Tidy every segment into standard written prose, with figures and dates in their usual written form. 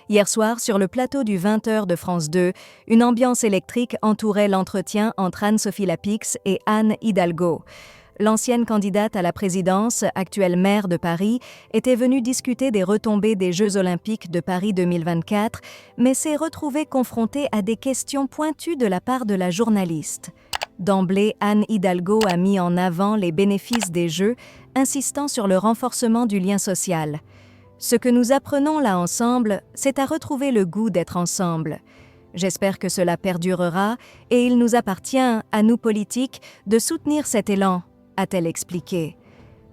Hier soir, sur le plateau du 20h de France 2, une ambiance électrique entourait l'entretien entre Anne-Sophie Lapix et Anne Hidalgo. L'ancienne candidate à la présidence, actuelle maire de Paris, était venue discuter des retombées des Jeux olympiques de Paris 2024, mais s'est retrouvée confrontée à des questions pointues de la part de la journaliste. D'emblée, Anne Hidalgo a mis en avant les bénéfices des Jeux, insistant sur le renforcement du lien social. Ce que nous apprenons là ensemble, c'est à retrouver le goût d'être ensemble. J'espère que cela perdurera et il nous appartient, à nous politiques, de soutenir cet élan, a-t-elle expliqué.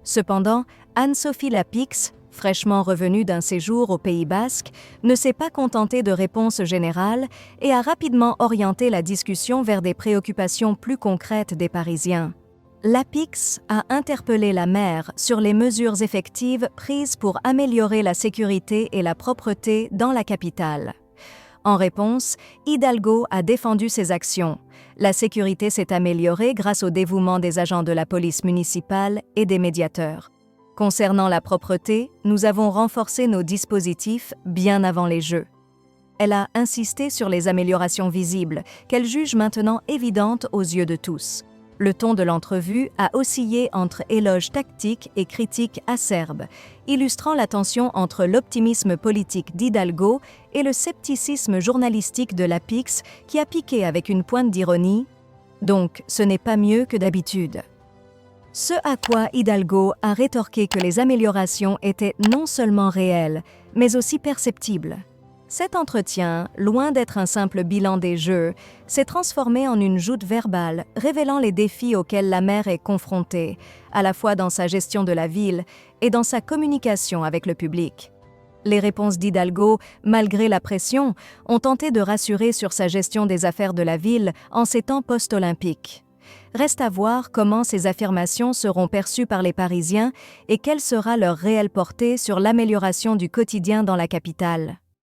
Cependant, Anne-Sophie Lapix, fraîchement revenue d'un séjour au Pays Basque, ne s'est pas contentée de réponses générales et a rapidement orienté la discussion vers des préoccupations plus concrètes des Parisiens. Lapix a interpellé la maire sur les mesures effectives prises pour améliorer la sécurité et la propreté dans la capitale. En réponse, Hidalgo a défendu ses actions. La sécurité s'est améliorée grâce au dévouement des agents de la police municipale et des médiateurs. Concernant la propreté, nous avons renforcé nos dispositifs bien avant les Jeux. Elle a insisté sur les améliorations visibles, qu'elle juge maintenant évidentes aux yeux de tous. Le ton de l'entrevue a oscillé entre éloges tactiques et critiques acerbes, illustrant la tension entre l'optimisme politique d'Hidalgo et le scepticisme journalistique de Lapix qui a piqué avec une pointe d'ironie. Donc, ce n'est pas mieux que d'habitude. Ce à quoi Hidalgo a rétorqué que les améliorations étaient non seulement réelles, mais aussi perceptibles. Cet entretien, loin d'être un simple bilan des Jeux, s'est transformé en une joute verbale révélant les défis auxquels la maire est confrontée, à la fois dans sa gestion de la ville et dans sa communication avec le public. Les réponses d'Hidalgo, malgré la pression, ont tenté de rassurer sur sa gestion des affaires de la ville en ces temps post-olympiques. Reste à voir comment ces affirmations seront perçues par les Parisiens et quelle sera leur réelle portée sur l'amélioration du quotidien dans la capitale.